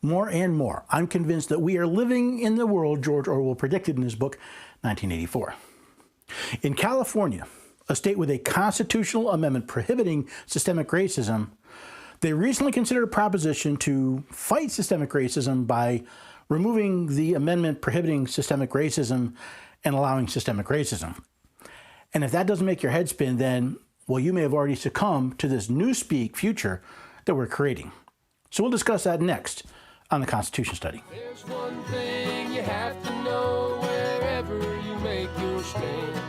More and more, I'm convinced that we are living in the world George Orwell predicted in his book, 1984. In California, a state with a constitutional amendment prohibiting systemic racism, they recently considered a proposition to fight systemic racism by removing the amendment prohibiting systemic racism and allowing systemic racism. And if that doesn't make your head spin, then, well, you may have already succumbed to this newspeak future that we're creating. So we'll discuss that next on the Constitution Study. There's one thing you have to know wherever you make your stand.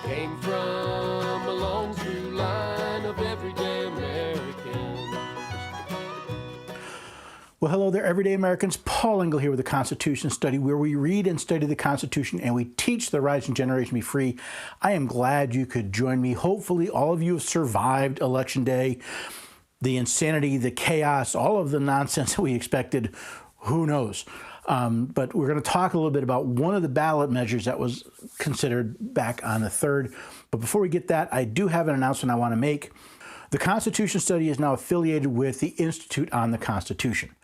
Came from a long through line of everyday Americans. Well, hello there, everyday Americans. Paul Engel here with the Constitution Study, where we read and study the Constitution and we teach the rising generation be free. I am glad you could join me. Hopefully all of you have survived Election Day. The insanity, the chaos, all of the nonsense that we expected, who knows? But we're going to talk a little bit about one of the ballot measures that was considered back on the 3rd. But before we get that, I do have an announcement I want to make. The Constitution Study is now affiliated with the Institute on the Constitution.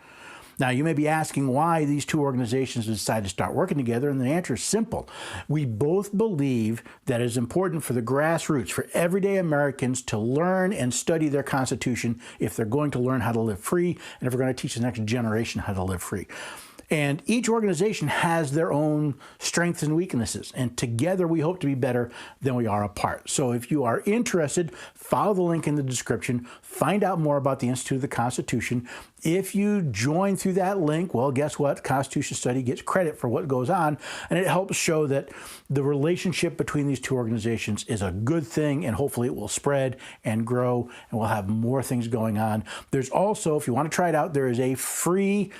Now, you may be asking why these two organizations decided to start working together, and the answer is simple. We both believe that it is important for the grassroots, for everyday Americans to learn and study their Constitution if they're going to learn how to live free, and if we're going to teach the next generation how to live free. And each organization has their own strengths and weaknesses, and together we hope to be better than we are apart. So if you are interested, follow the link in the description, find out more about the Institute of the Constitution. If you join through that link, well, guess what? Constitution Study gets credit for what goes on, and it helps show that the relationship between these two organizations is a good thing, and hopefully it will spread and grow, and we'll have more things going on. There's also, if you want to try it out, there is a free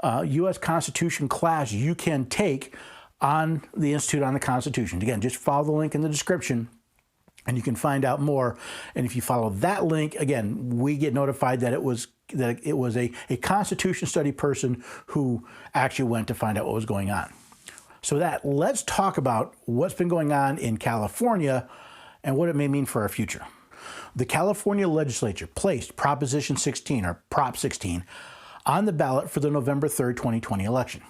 U.S. Constitution class you can take on the Institute on the Constitution. Again, just follow the link in the description and you can find out more. And if you follow that link, again, we get notified that it was a Constitution Study person who actually went to find out what was going on. So let's talk about what's been going on in California and what it may mean for our future. The California legislature placed Proposition 16, or Prop 16, on the ballot for the November 3rd, 2020 election.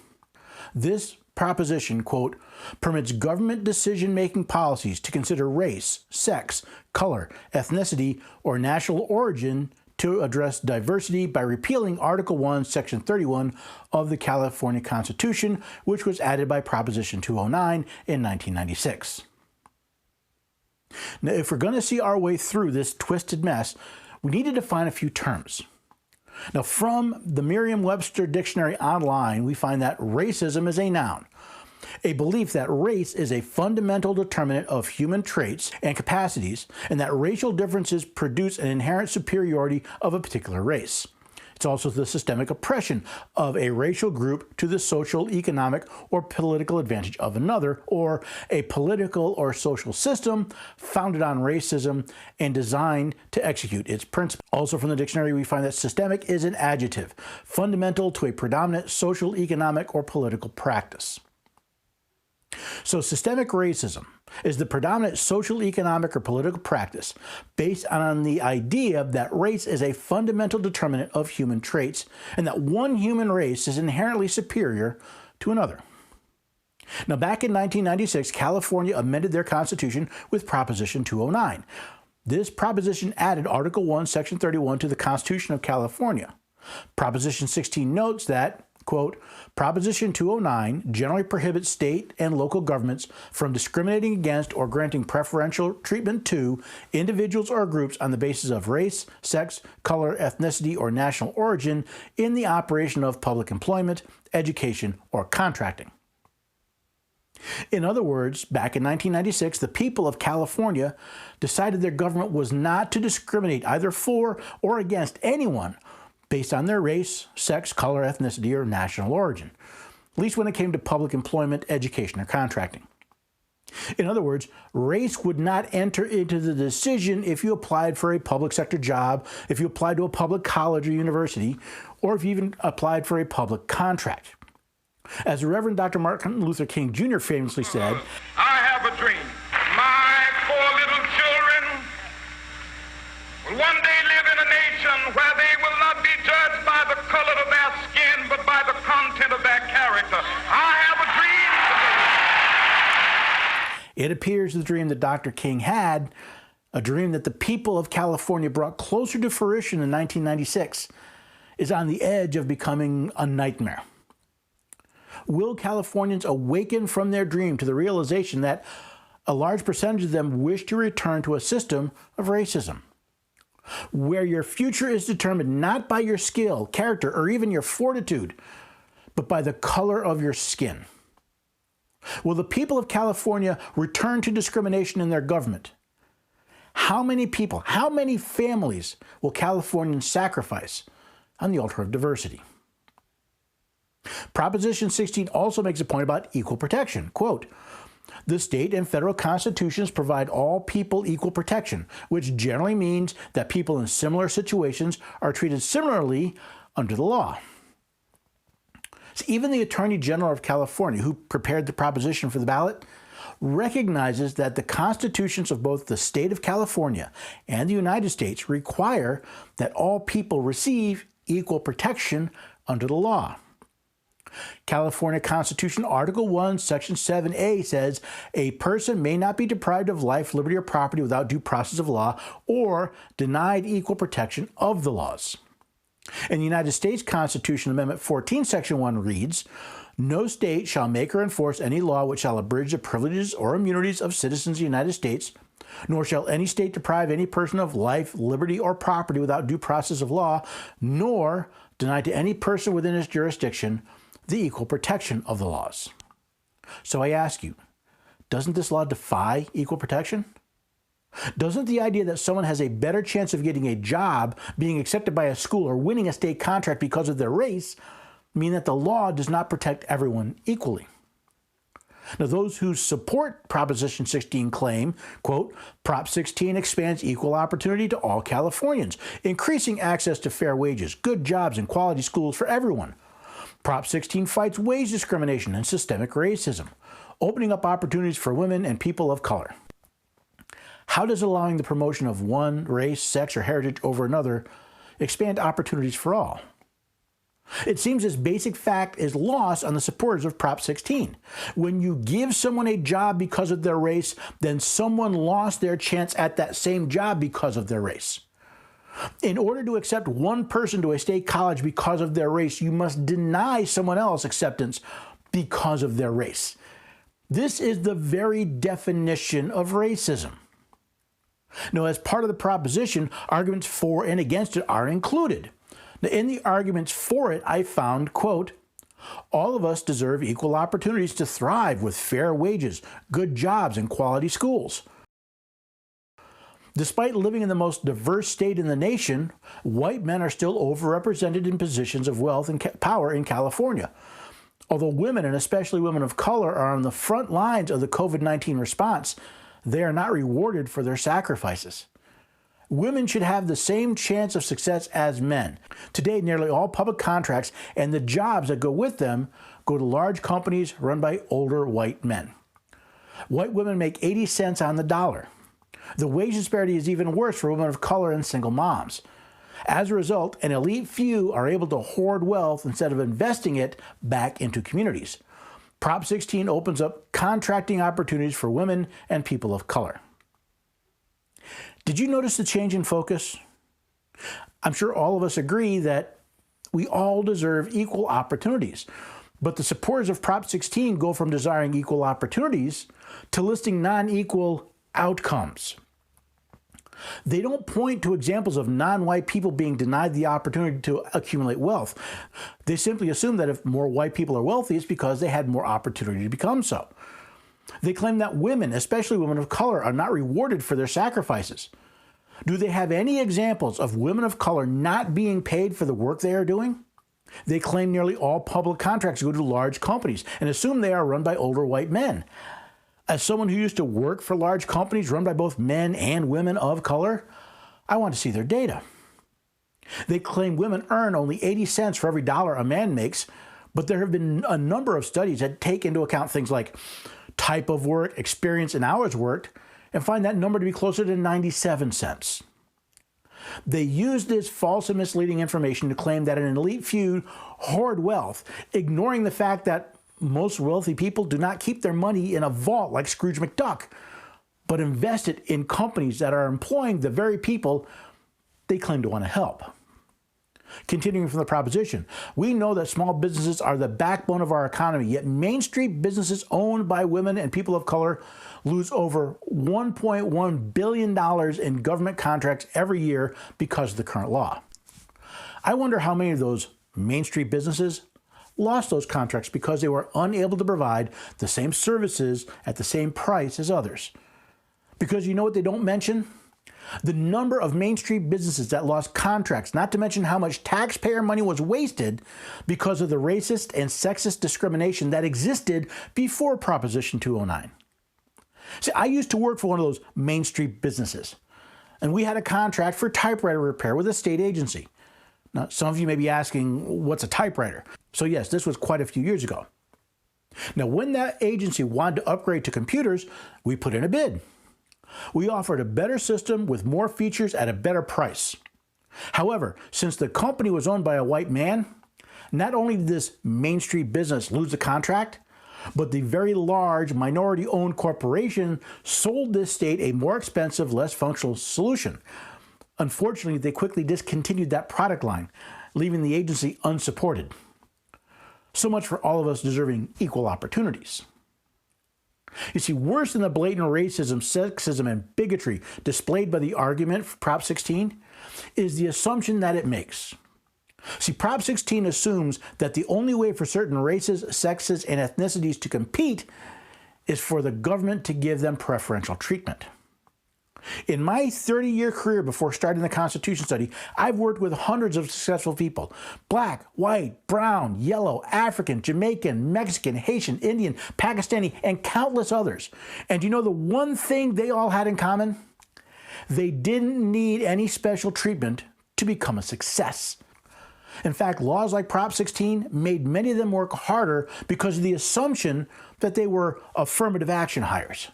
This proposition, quote, permits government decision-making policies to consider race, sex, color, ethnicity, or national origin to address diversity by repealing Article 1, Section 31 of the California Constitution, which was added by Proposition 209 in 1996. Now, if we're going to see our way through this twisted mess, we need to define a few terms. Now, from the Merriam-Webster Dictionary online, we find that racism is a noun, a belief that race is a fundamental determinant of human traits and capacities, and that racial differences produce an inherent superiority of a particular race. It's also the systemic oppression of a racial group to the social, economic, or political advantage of another, or a political or social system founded on racism and designed to execute its principles. Also from the dictionary, we find that systemic is an adjective, fundamental to a predominant social, economic, or political practice. So systemic racism is the predominant social, economic, or political practice based on the idea that race is a fundamental determinant of human traits and that one human race is inherently superior to another. Now, back in 1996, California amended their constitution with Proposition 209. This proposition added Article 1, Section 31 to the Constitution of California. Proposition 16 notes that, quote, Proposition 209 generally prohibits state and local governments from discriminating against or granting preferential treatment to individuals or groups on the basis of race, sex, color, ethnicity, or national origin in the operation of public employment, education, or contracting. In other words, back in 1996, the people of California decided their government was not to discriminate either for or against anyone based on their race, sex, color, ethnicity, or national origin, at least when it came to public employment, education, or contracting. In other words, race would not enter into the decision if you applied for a public sector job, if you applied to a public college or university, or if you even applied for a public contract. As the Reverend Dr. Martin Luther King Jr. famously said, I have a dream. My 4 little children will one day live in a nation where they will not be judged by the color of their skin, It appears the dream that Dr. King had, a dream that the people of California brought closer to fruition in 1996, is on the edge of becoming a nightmare. Will Californians awaken from their dream to the realization that a large percentage of them wish to return to a system of racism, where your future is determined not by your skill, character, or even your fortitude, but by the color of your skin? Will the people of California return to discrimination in their government? How many people, how many families will Californians sacrifice on the altar of diversity? Proposition 16 also makes a point about equal protection. Quote, "The state and federal constitutions provide all people equal protection, which generally means that people in similar situations are treated similarly under the law." So even the Attorney General of California, who prepared the proposition for the ballot, recognizes that the constitutions of both the state of California and the United States require that all people receive equal protection under the law. California Constitution Article 1, Section 7A says, "A person may not be deprived of life, liberty, or property without due process of law or denied equal protection of the laws." In the United States Constitution, Amendment 14, Section 1 reads, "No state shall make or enforce any law which shall abridge the privileges or immunities of citizens of the United States, nor shall any state deprive any person of life, liberty, or property without due process of law, nor deny to any person within its jurisdiction the equal protection of the laws." So I ask you, doesn't this law defy equal protection? Doesn't the idea that someone has a better chance of getting a job, being accepted by a school, or winning a state contract because of their race mean that the law does not protect everyone equally? Now, those who support Proposition 16 claim, quote, "Prop 16 expands equal opportunity to all Californians, increasing access to fair wages, good jobs, and quality schools for everyone. Prop 16 fights wage discrimination and systemic racism, opening up opportunities for women and people of color." How does allowing the promotion of one race, sex, or heritage over another expand opportunities for all? It seems this basic fact is lost on the supporters of Prop 16. When you give someone a job because of their race, then someone lost their chance at that same job because of their race. In order to accept one person to a state college because of their race, you must deny someone else acceptance because of their race. This is the very definition of racism. Now, as part of the proposition, arguments for and against it are included. Now, in the arguments for it, I found, quote, "All of us deserve equal opportunities to thrive with fair wages, good jobs, and quality schools. Despite living in the most diverse state in the nation, white men are still overrepresented in positions of wealth and power in California. Although women, and especially women of color, are on the front lines of the COVID-19 response, they are not rewarded for their sacrifices. Women should have the same chance of success as men. Today, nearly all public contracts and the jobs that go with them go to large companies run by older white men. White women make 80 cents on the dollar. The wage disparity is even worse for women of color and single moms. As a result, an elite few are able to hoard wealth instead of investing it back into communities. Prop 16 opens up contracting opportunities for women and people of color." Did you notice the change in focus? I'm sure all of us agree that we all deserve equal opportunities. But the supporters of Prop 16 go from desiring equal opportunities to listing non-equal outcomes. They don't point to examples of non-white people being denied the opportunity to accumulate wealth. They simply assume that if more white people are wealthy, it's because they had more opportunity to become so. They claim that women, especially women of color, are not rewarded for their sacrifices. Do they have any examples of women of color not being paid for the work they are doing? They claim nearly all public contracts go to large companies and assume they are run by older white men. As someone who used to work for large companies run by both men and women of color, I want to see their data. They claim women earn only 80 cents for every dollar a man makes, but there have been a number of studies that take into account things like type of work, experience, and hours worked, and find that number to be closer to 97 cents. They use this false and misleading information to claim that an elite few hoard wealth, ignoring the fact that Most wealthy people do not keep their money in a vault like Scrooge McDuck, but invest it in companies that are employing the very people they claim to want to help. Continuing from the proposition, we know that small businesses are the backbone of our economy, yet Main Street businesses owned by women and people of color lose over $1.1 billion in government contracts every year because of the current law. I wonder how many of those Main Street businesses lost those contracts because they were unable to provide the same services at the same price as others. Because you know what they don't mention? The number of Main Street businesses that lost contracts, not to mention how much taxpayer money was wasted because of the racist and sexist discrimination that existed before Proposition 209. See, I used to work for one of those Main Street businesses, and we had a contract for typewriter repair with a state agency. Now, some of you may be asking, what's a typewriter? So yes, this was quite a few years ago. Now, when that agency wanted to upgrade to computers, we put in a bid. We offered a better system with more features at a better price. However, since the company was owned by a white man, not only did this Main Street business lose the contract, but the very large minority-owned corporation sold this state a more expensive, less functional solution. Unfortunately, they quickly discontinued that product line, leaving the agency unsupported. So much for all of us deserving equal opportunities. You see, worse than the blatant racism, sexism, and bigotry displayed by the argument for Prop 16 is the assumption that it makes. See, Prop 16 assumes that the only way for certain races, sexes, and ethnicities to compete is for the government to give them preferential treatment. In my 30-year career before starting the Constitution study, I've worked with hundreds of successful people: black, white, brown, yellow, African, Jamaican, Mexican, Haitian, Indian, Pakistani, and countless others. And you know the one thing they all had in common? They didn't need any special treatment to become a success. In fact, laws like Prop 16 made many of them work harder because of the assumption that they were affirmative action hires.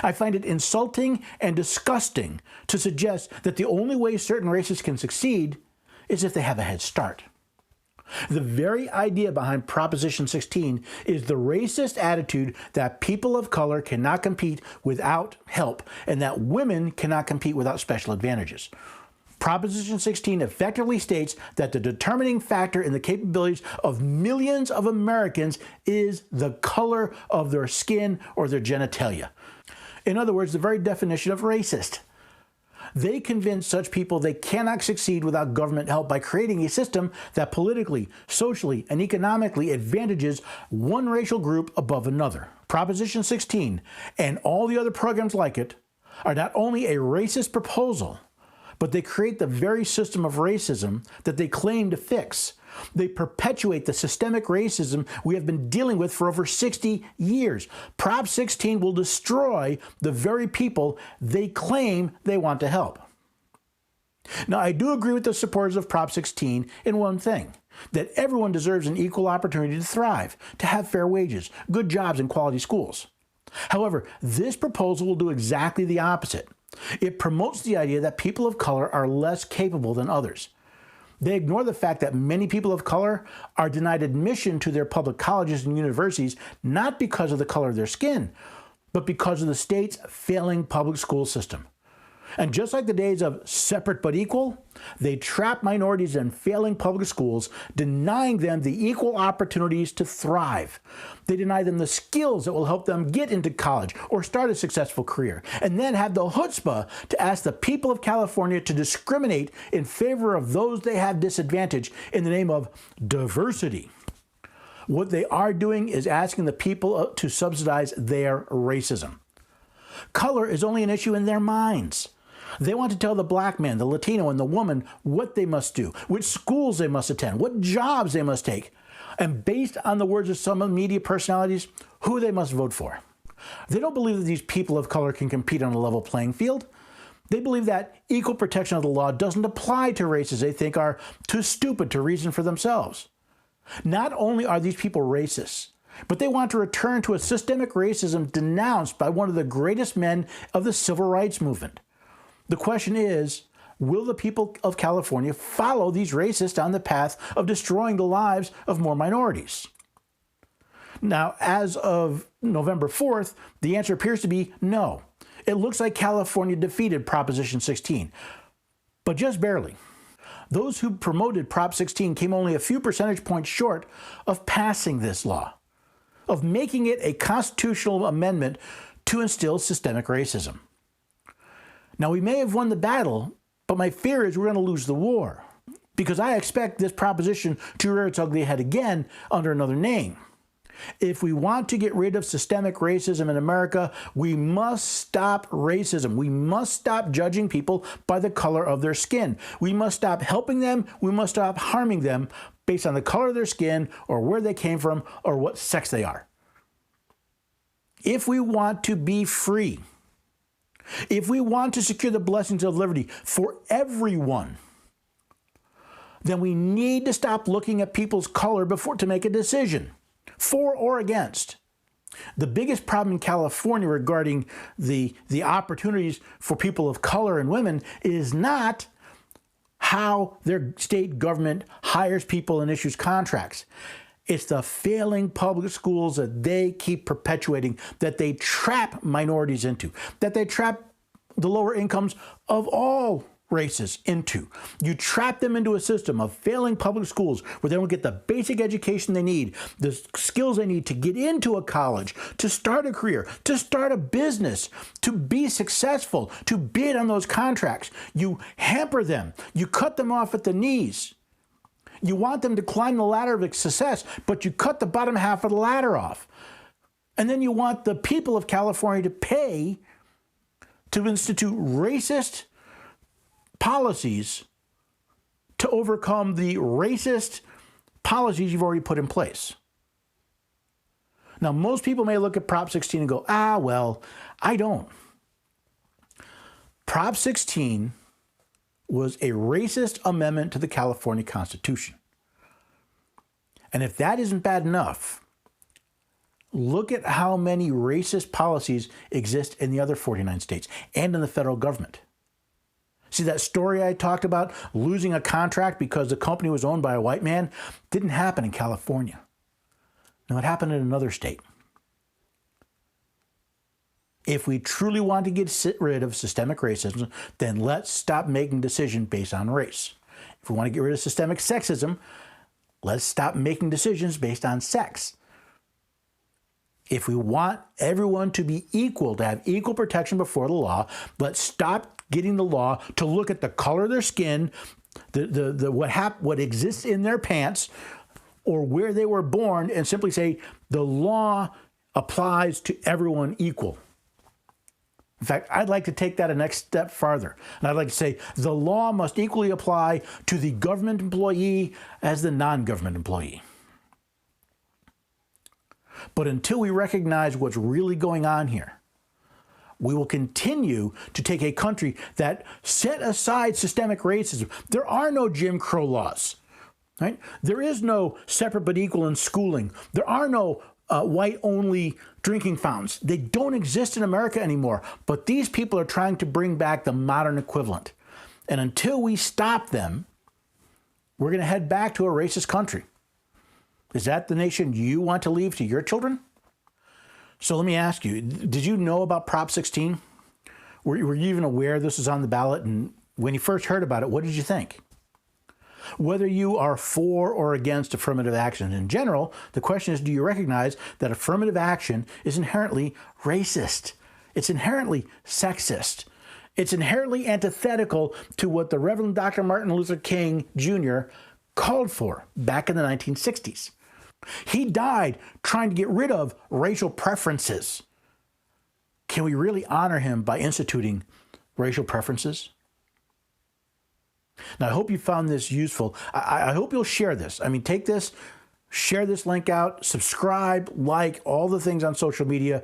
I find it insulting and disgusting to suggest that the only way certain races can succeed is if they have a head start. The very idea behind Proposition 16 is the racist attitude that people of color cannot compete without help and that women cannot compete without special advantages. Proposition 16 effectively states that the determining factor in the capabilities of millions of Americans is the color of their skin or their genitalia. In other words, the very definition of racist. They convince such people they cannot succeed without government help by creating a system that politically, socially, and economically advantages one racial group above another. Proposition 16 and all the other programs like it are not only a racist proposal, but they create the very system of racism that they claim to fix. They perpetuate the systemic racism we have been dealing with for over 60 years. Prop 16 will destroy the very people they claim they want to help. Now, I do agree with the supporters of Prop 16 in one thing, that everyone deserves an equal opportunity to thrive, to have fair wages, good jobs, and quality schools. However, this proposal will do exactly the opposite. It promotes the idea that people of color are less capable than others. They ignore the fact that many people of color are denied admission to their public colleges and universities not because of the color of their skin, but because of the state's failing public school system. And just like the days of separate but equal, they trap minorities in failing public schools, denying them the equal opportunities to thrive. They deny them the skills that will help them get into college or start a successful career, and then have the chutzpah to ask the people of California to discriminate in favor of those they have disadvantaged in the name of diversity. What they are doing is asking the people to subsidize their racism. Color is only an issue in their minds. They want to tell the black man, the Latino, and the woman what they must do, which schools they must attend, what jobs they must take, and based on the words of some media personalities, who they must vote for. They don't believe that these people of color can compete on a level playing field. They believe that equal protection of the law doesn't apply to races they think are too stupid to reason for themselves. Not only are these people racist, but they want to return to a systemic racism denounced by one of the greatest men of the civil rights movement. The question is, will the people of California follow these racists on the path of destroying the lives of more minorities? Now, as of November 4th, the answer appears to be no. It looks like California defeated Proposition 16, but just barely. Those who promoted Prop 16 came only a few percentage points short of passing this law, of making it a constitutional amendment to instill systemic racism. Now, we may have won the battle, but my fear is we're going to lose the war, because I expect this proposition to rear its ugly head again under another name. If we want to get rid of systemic racism in America, we must stop racism. We must stop judging people by the color of their skin. We must stop helping them. We must stop harming them based on the color of their skin or where they came from or what sex they are. If we want to be free, if we want to secure the blessings of liberty for everyone, then we need to stop looking at people's color before to make a decision, for or against. The biggest problem in California regarding the opportunities for people of color and women is not how their state government hires people and issues contracts. It's the failing public schools that they keep perpetuating, that they trap minorities into, that they trap the lower incomes of all races into. You trap them into a system of failing public schools where they don't get the basic education they need, the skills they need to get into a college, to start a career, to start a business, to be successful, to bid on those contracts. You hamper them. You cut them off at the knees. You want them to climb the ladder of success, but you cut the bottom half of the ladder off. And then you want the people of California to pay to institute racist policies to overcome the racist policies you've already put in place. Now, most people may look at Prop 16 and go, well, I don't. Prop 16 was a racist amendment to the California Constitution. And if that isn't bad enough, look at how many racist policies exist in the other 49 states and in the federal government. See, that story I talked about, losing a contract because the company was owned by a white man, didn't happen in California. No, it happened in another state. If we truly want to get rid of systemic racism, then let's stop making decisions based on race. If we want to get rid of systemic sexism, let's stop making decisions based on sex. If we want everyone to be equal, to have equal protection before the law, let's stop getting the law to look at the color of their skin, what exists in their pants, or where they were born, and simply say the law applies to everyone equal. In fact, I'd like to take that a next step farther. And I'd like to say the law must equally apply to the government employee as the non-government employee. But until we recognize what's really going on here, we will continue to take a country that set aside systemic racism. There are no Jim Crow laws, right? There is no separate but equal in schooling. There are no white-only drinking fountains. They don't exist in America anymore, but these people are trying to bring back the modern equivalent. And until we stop them, we're going to head back to a racist country. Is that the nation you want to leave to your children? So let me ask you, did you know about Prop 16? Were you even aware this was on the ballot? And when you first heard about it, what did you think? Whether you are for or against affirmative action in general, the question is, do you recognize that affirmative action is inherently racist? It's inherently sexist. It's inherently antithetical to what the Reverend Dr. Martin Luther King Jr. called for back in the 1960s. He died trying to get rid of racial preferences. Can we really honor him by instituting racial preferences? Now, I hope you found this useful. I hope you'll share this. I mean, take this, share this link out, subscribe, like, all the things on social media.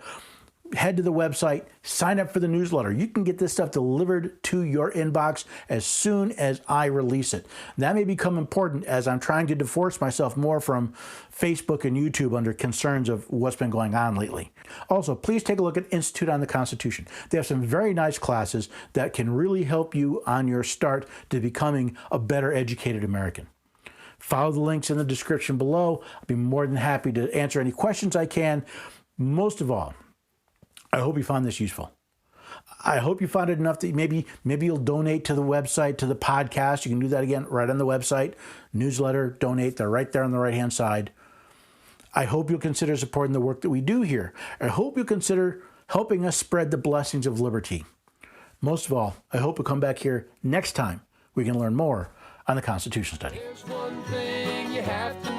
Head to the website, sign up for the newsletter. You can get this stuff delivered to your inbox as soon as I release it. That may become important as I'm trying to divorce myself more from Facebook and YouTube under concerns of what's been going on lately. Also, please take a look at Institute on the Constitution. They have some very nice classes that can really help you on your start to becoming a better educated American. Follow the links in the description below. I'll be more than happy to answer any questions I can. Most of all, I hope you found this useful. I hope you found it enough that maybe you'll donate to the website, to the podcast. You can do that again right on the website. Newsletter, donate. They're right there on the right-hand side. I hope you'll consider supporting the work that we do here. I hope you'll consider helping us spread the blessings of liberty. Most of all, I hope you'll come back here next time we can learn more on the Constitution Study. There's one thing you have to